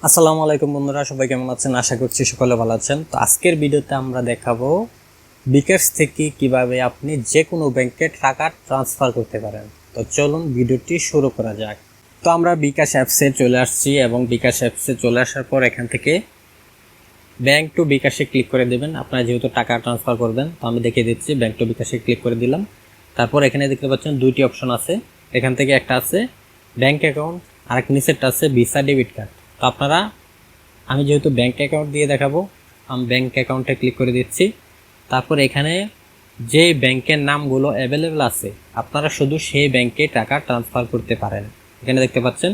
আসসালামু আলাইকুম বন্ধুরা, সবাই কেমন আছেন? আশা করছি সকলে ভালো আছেন। তো আজকের ভিডিওতে আমরা দেখাবো বিকাশ থেকে কিভাবে আপনি যে কোনো ব্যাংকে টাকা ট্রান্সফার করতে পারেন। তো চলুন ভিডিওটি শুরু করা যাক। তো আমরা বিকাশ অ্যাপসে চলে আসছি এবং বিকাশ অ্যাপসে চলে আসার পর এখান থেকে ব্যাংক টু বিকাশে ক্লিক করে দেবেন। আপনারা যেহেতু টাকা ট্রান্সফার করবেন, তো আমি দেখিয়ে দিচ্ছি। ব্যাংক টু বিকাশে ক্লিক করে দিলাম। তারপর এখানে দেখতে পাচ্ছেন দুইটি অপশন আছে। এখান থেকে একটা আছে ব্যাংক অ্যাকাউন্ট, আর এক নিচেরটা আছে ভিসা ডেবিট কার্ড। তো আপনারা, আমি যেহেতু ব্যাংক অ্যাকাউন্ট দিয়ে দেখাবো, আমি ব্যাংক অ্যাকাউন্টে ক্লিক করে দিচ্ছি। তারপর এখানে যে ব্যাংকের নামগুলো অ্যাভেলেবেল আছে, আপনারা শুধু সেই ব্যাংকে টাকা ট্রান্সফার করতে পারেন। এখানে দেখতে পাচ্ছেন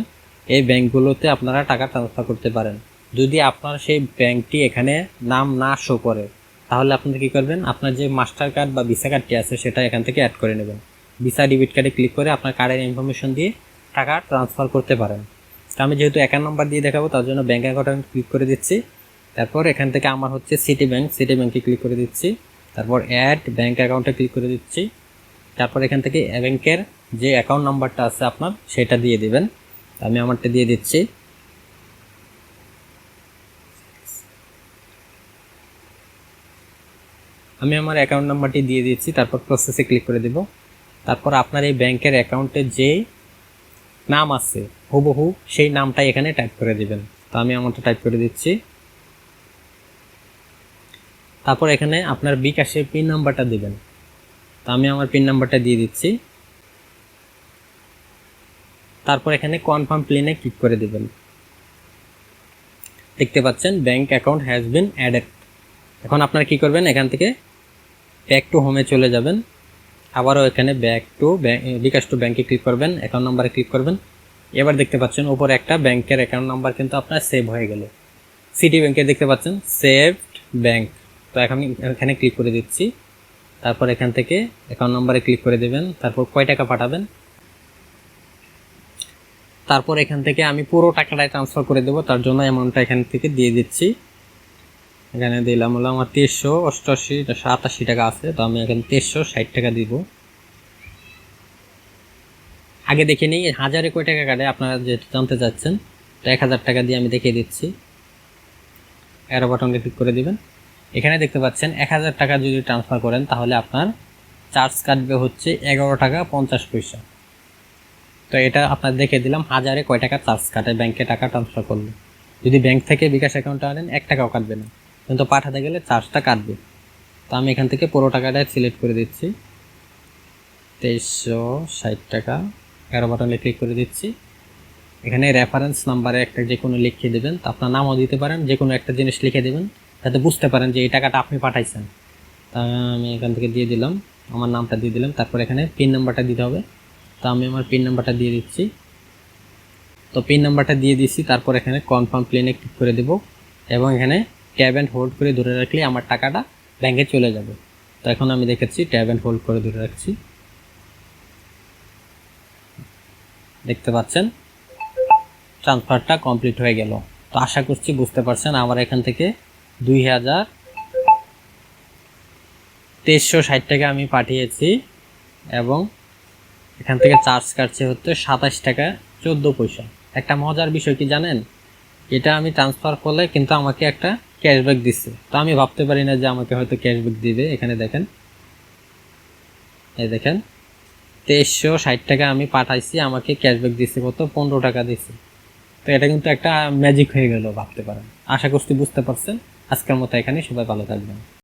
এই ব্যাংকগুলোতে আপনারা টাকা ট্রান্সফার করতে পারেন। যদি আপনার সেই ব্যাংকটি এখানে নাম না শো করে, তাহলে আপনারা কী করবেন, আপনার যে মাস্টার কার্ড বা ভিসা কার্ডটি আছে সেটা এখান থেকে অ্যাড করে নেবেন। ভিসা ডেবিট কার্ডে ক্লিক করে আপনার কার্ডের ইনফরমেশন দিয়ে টাকা ট্রান্সফার করতে পারেন। তো আমি যেহেতু অ্যাকাউন্ট নাম্বার দিয়ে দেখাবো, তার জন্য ব্যাঙ্ক অ্যাকাউন্ট ক্লিক করে দিচ্ছি। তারপর এখান থেকে আমার হচ্ছে সিটি ব্যাংকে ক্লিক করে দিচ্ছি। তারপর অ্যাড ব্যাঙ্ক অ্যাকাউন্টে ক্লিক করে দিচ্ছি। তারপর এখান থেকে ব্যাংকের যে অ্যাকাউন্ট নাম্বারটা আছে আপনার, সেটা দিয়ে দিবেন। আমি আমারটা দিয়ে দিচ্ছি। আমি আমার অ্যাকাউন্ট নাম্বারটি দিয়ে দিচ্ছি। তারপর প্রসেসে ক্লিক করে দেব। তারপর আপনার এই ব্যাংকের অ্যাকাউন্টে যে নাম আছে হুবহু সেই নামটাই এখানে টাইপ করে দিবেন। তো আমি আমারটা টাইপ করে দিচ্ছি। তারপর এখানে আপনার বিকাশের পিন নাম্বারটা দিবেন। তো আমি আমার পিন নাম্বারটা দিয়ে দিচ্ছি। তারপর এখানে কনফার্ম প্লেনে ক্লিক করে দিবেন। দেখতে পাচ্ছেন bank account has been added. এখন আপনারা কী করবেন, এখান থেকে ব্যাক টু হোমে চলে যাবেন। আবারও এখানে ব্যাক টু বিকাশ টু ব্যাংকে ক্লিক করবেন, অ্যাকাউন্ট নাম্বারে ক্লিক করবেন। এবার দেখতে পাচ্ছেন উপরে একটা ব্যাংকের অ্যাকাউন্ট নাম্বার কিন্তু আপনার সেভ হয়ে গেল। সিটি ব্যাংকে দেখতে পাচ্ছেন সেভড ব্যাংক। তো এখন এখানে ক্লিক করে দিচ্ছি। তারপর এখান থেকে অ্যাকাউন্ট নাম্বারে ক্লিক করে দেবেন। তারপর কয় টাকা পাঠাবেন, তারপর এখান থেকে আমি পুরো টাকাটাই ট্রান্সফার করে দেবো। তার জন্য অ্যামাউন্টটা এখান থেকে দিয়ে দিচ্ছি। এখানে দিলাম হলো আমার 2388 টাকা আছে। তো আমি এখানে 2360 টাকা দিব। আগে দেখে নিই হাজারে কয় টাকা কাটে, আপনারা যেহেতু জানতে চাচ্ছেন। তো 1000 টাকা দিয়ে আমি দেখিয়ে দিচ্ছি। অ্যারো বাটনে ক্লিক করে দিবেন। এখানে দেখতে পাচ্ছেন 1000 টাকা যদি ট্রান্সফার করেন, তাহলে আপনার চার্জ কাটবে হচ্ছে 11 টাকা 50 পয়সা। তো এটা আপনার দেখে দিলাম হাজারে কয় টাকা চার্জ কাটে ব্যাংকে টাকা ট্রান্সফার করলে। যদি ব্যাংক থেকে বিকাশ অ্যাকাউন্টে আনেন 1 টাকাও কাটবে না, কিন্তু পাঠাতে গেলে চার্জটা কাটবে। তো আমি এখান থেকে পুরো টাকাটাই সিলেক্ট করে দিচ্ছি, 2360 টাকা। অ্যারো বাটনে ক্লিক করে দিচ্ছি। এখানে রেফারেন্স নাম্বারে একটা যে কোনো লিখিয়ে দেবেন। তো আপনার নামও দিতে পারেন, যে কোনো একটা জিনিস লিখে দেবেন যাতে বুঝতে পারেন যে এই টাকাটা আপনি পাঠাইছেন। তা আমি এখান থেকে দিয়ে দিলাম, আমার নামটা দিয়ে দিলাম। তারপর এখানে পিন নাম্বারটা দিতে হবে। তো আমি আমার পিন নাম্বারটা দিয়ে দিচ্ছি। তো পিন নাম্বারটা দিয়ে দিচ্ছি। তারপর এখানে কনফার্ম প্লেনে ক্লিক করে দেব এবং এখানে ট্যাব অ্যান্ড হোল্ড করে ধরে রাখলে আমার টাকাটা ব্যাংকে চলে যাবে। তো এখন আমি দেখেছি ট্যাব অ্যান্ড হোল্ড করে ধরে রাখছি। দেখতে পাচ্ছেন ট্রান্সফারটা কমপ্লিট হয়ে গেল। তো আশা করছি বুঝতে পারছেন। আমার এখান থেকে 2360 টাকা আমি পাঠিয়েছি এবং এখান থেকে চার্জ কাটছে হচ্ছে 27 টাকা 14 পয়সা। একটা মজার বিষয় কি জানেন, এটা আমি ট্রান্সফার করলে কিন্তু আমাকে একটা ক্যাশব্যাক দিচ্ছে। তো আমি ভাবতে পারি না যে আমাকে হয়তো ক্যাশব্যাক দিবে। এখানে দেখেন, এই দেখেন 2360 টাকা আমি পাঠাইছি, আমাকে ক্যাশব্যাক দিচ্ছে কত, 15 টাকা দিচ্ছে। তো এটা কিন্তু একটা ম্যাজিক হয়ে গেল ভাবতে পারেন। আশা করছি বুঝতে পারছেন। আজকের মতো এখানে, সবাই ভালো থাকবেন।